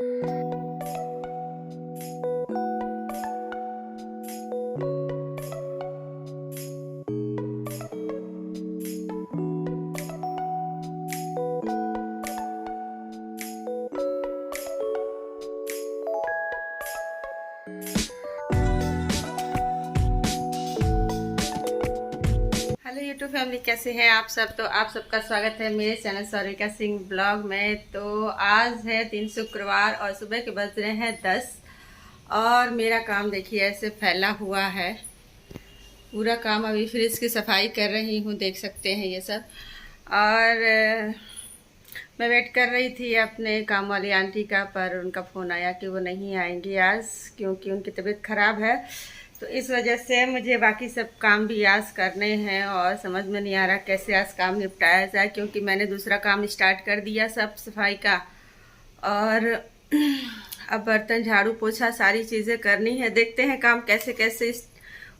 Hello YouTube family, कैसे हैं आप सब। तो आप सबका स्वागत है मेरे चैनल सारिका सिंह ब्लॉग में। तो आज है दिन शुक्रवार और सुबह के बज रहे हैं 10 और मेरा काम देखिए ऐसे फैला हुआ है। पूरा काम अभी फ्रिज की सफाई कर रही हूँ, देख सकते हैं ये सब। और मैं वेट कर रही थी अपने काम वाली आंटी का, पर उनका फ़ोन आया कि वो नहीं आएंगी आज क्योंकि उनकी तबीयत ख़राब है। तो इस वजह से मुझे बाकी सब काम भी आज करने हैं और समझ में नहीं आ रहा कैसे आज काम निपटाया जाए, क्योंकि मैंने दूसरा काम स्टार्ट कर दिया सब सफाई का। और अब बर्तन झाड़ू पोछा सारी चीज़ें करनी है। देखते हैं काम कैसे कैसे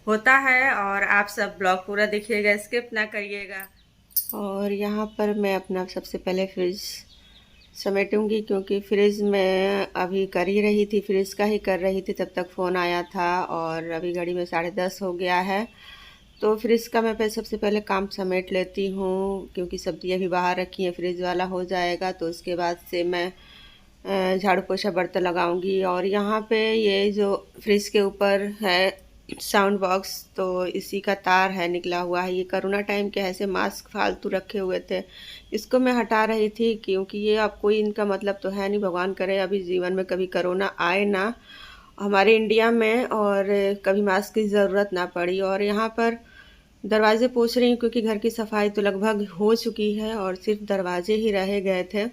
होता है और आप सब ब्लॉग पूरा देखिएगा, स्किप ना करिएगा। और यहाँ पर मैं अपना सबसे पहले फ्रिज समेटूंगी, क्योंकि फ्रिज में अभी कर ही रही थी, फ्रिज का ही कर रही थी, तब तक फ़ोन आया था और अभी घड़ी में 10:30 हो गया है। तो फ्रिज का मैं सबसे पहले काम समेट लेती हूँ, क्योंकि सब्ज़ी अभी बाहर रखी है, फ्रिज वाला हो जाएगा तो उसके बाद से मैं झाड़ू पोछा बर्तन लगाऊंगी। और यहाँ पे ये जो फ्रिज के ऊपर है साउंड बॉक्स, तो इसी का तार है निकला हुआ है। ये कोरोना टाइम के ऐसे मास्क फालतू रखे हुए थे, इसको मैं हटा रही थी, क्योंकि ये अब कोई इनका मतलब तो है नहीं, भगवान करे अभी जीवन में कभी कोरोना आए ना हमारे इंडिया में और कभी मास्क की ज़रूरत ना पड़ी। और यहाँ पर दरवाजे पोंछ रही हूँ, क्योंकि घर की सफाई तो लगभग हो चुकी है और सिर्फ दरवाजे ही रह गए थे।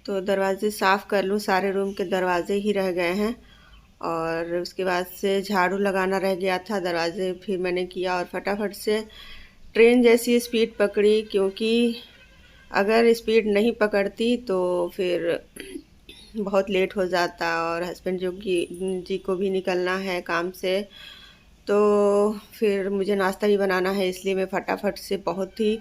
तो दरवाजे साफ़ कर लूँ, सारे रूम के दरवाजे ही रह गए हैं। और उसके बाद से झाड़ू लगाना रह गया था, दरवाजे फिर मैंने किया और फटाफट से ट्रेन जैसी स्पीड पकड़ी, क्योंकि अगर स्पीड नहीं पकड़ती तो फिर बहुत लेट हो जाता और हस्बैंड जी को भी निकलना है काम से, तो फिर मुझे नाश्ता भी बनाना है, इसलिए मैं फटाफट से बहुत ही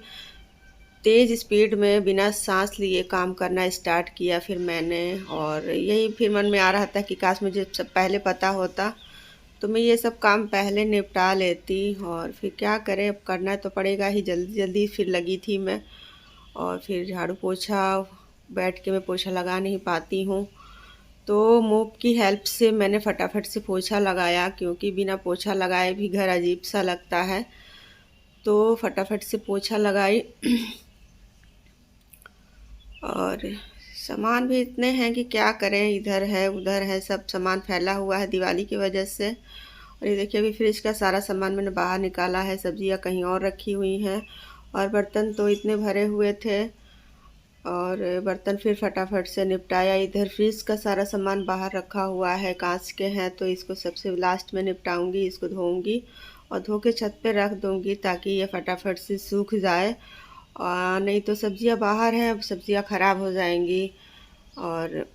तेज़ स्पीड में बिना सांस लिए काम करना स्टार्ट किया फिर मैंने। और यही फिर मन में आ रहा था कि काश मुझे सब पहले पता होता तो मैं ये सब काम पहले निपटा लेती। और फिर क्या करें, अब करना तो पड़ेगा ही, जल्दी जल्दी फिर लगी थी मैं। और फिर झाड़ू पोछा बैठ के मैं पोछा लगा नहीं पाती हूँ, तो मोप की हेल्प से मैंने फटाफट से पोछा लगाया, क्योंकि बिना पोछा लगाए भी घर अजीब सा लगता है। तो फटाफट से पोछा लगाई और सामान भी इतने हैं कि क्या करें, इधर है उधर है, सब सामान फैला हुआ है दिवाली की वजह से। और ये देखिए अभी फ्रिज का सारा सामान मैंने बाहर निकाला है, सब्जियां कहीं और रखी हुई हैं और बर्तन तो इतने भरे हुए थे और बर्तन फिर फटाफट से निपटाया। इधर फ्रिज का सारा सामान बाहर रखा हुआ है, कांच के हैं, तो इसको सबसे लास्ट में निपटाऊंगी, इसको धोऊंगी और धो के छत पे रख दूंगी ताकि ये फटाफट से सूख जाए। नहीं तो सब्जियां बाहर हैं, अब सब्जियां ख़राब हो जाएंगी। और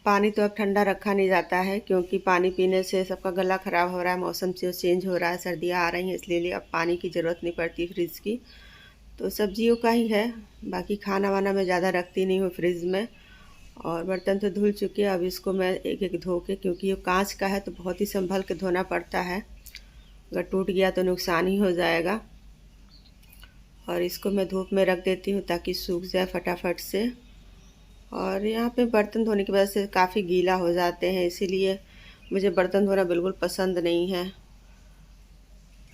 पानी तो अब ठंडा रखा नहीं जाता है, क्योंकि पानी पीने से सबका गला ख़राब हो रहा है, मौसम से चेंज हो रहा है, सर्दियाँ आ रही हैं, इसलिए अब पानी की ज़रूरत नहीं पड़ती फ्रिज की। तो सब्जियों का ही है, बाकी खाना वाना मैं ज़्यादा रखती नहीं हूँ फ्रिज में। और बर्तन तो धुल चुके हैं, अब इसको मैं एक एक धो के, क्योंकि ये कांच का है तो बहुत ही संभल के धोना पड़ता है, अगर टूट गया तो नुकसान ही हो जाएगा। और इसको मैं धूप में रख देती हूँ ताकि सूख जाए फटाफट से। और यहाँ पे बर्तन धोने की वजह से काफ़ी गीला हो जाते हैं, इसीलिए मुझे बर्तन धोना बिल्कुल पसंद नहीं है।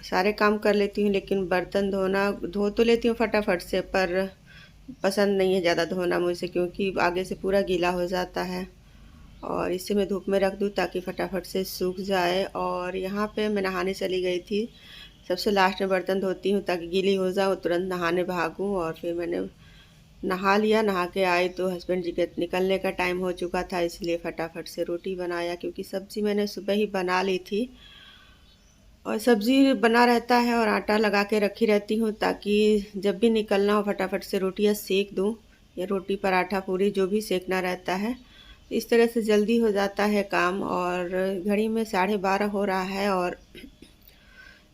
सारे काम कर लेती हूँ लेकिन बर्तन धोना धो तो लेती हूँ फटाफट से, पर पसंद नहीं है ज़्यादा धोना मुझे, क्योंकि आगे से पूरा गीला हो जाता है। और इसे मैं धूप में रख दूँ ताकि फटाफट से सूख जाए। और यहाँ पे मैं नहाने चली गई थी, सबसे लास्ट में बर्तन धोती हूँ ताकि गीली हो जाऊँ, तुरंत नहाने भागूँ। और फिर मैंने नहा लिया, नहा के आई तो हस्बैंड जी के निकलने का टाइम हो चुका था, इसलिए फटाफट से रोटी बनाया, क्योंकि सब्ज़ी मैंने सुबह ही बना ली थी और सब्ज़ी बना रहता है और आटा लगा के रखी रहती हूँ ताकि जब भी निकलना हो फटाफट से रोटियाँ सेक दूँ, या रोटी पराठा पूरी जो भी सेकना रहता है, इस तरह से जल्दी हो जाता है काम। और घड़ी में 12:30 हो रहा है और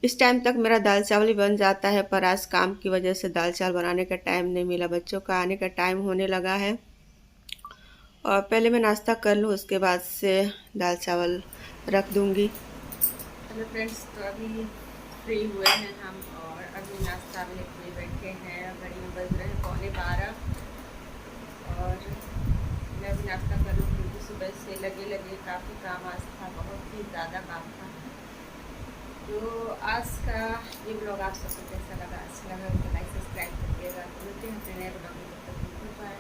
इस टाइम तक मेरा दाल चावल ही बन जाता है, पर आज काम की वजह से दाल चावल बनाने का टाइम नहीं मिला, बच्चों का आने का टाइम होने लगा है और पहले मैं नाश्ता कर लूँ, उसके बाद से दाल चावल रख दूँगी। हेलो फ्रेंड्स, तो अभी फ्री हुए हैं हम और अभी नाश्ता में लिए बैठे हैं। घड़ी में बज रहे हैं 11:15 और मैं अभी नाश्ता कर लूँ क्योंकि सुबह से लगे लगे काफ़ी काम आज था, बहुत ही ज़्यादा काम था। तो आज का ये ब्लॉग आप सबको कैसा लगा? अच्छा लगा तो लाइक सब्सक्राइब करिएगा। तो मिलते हैं अपने नए ब्लॉग में, तब तक बाय।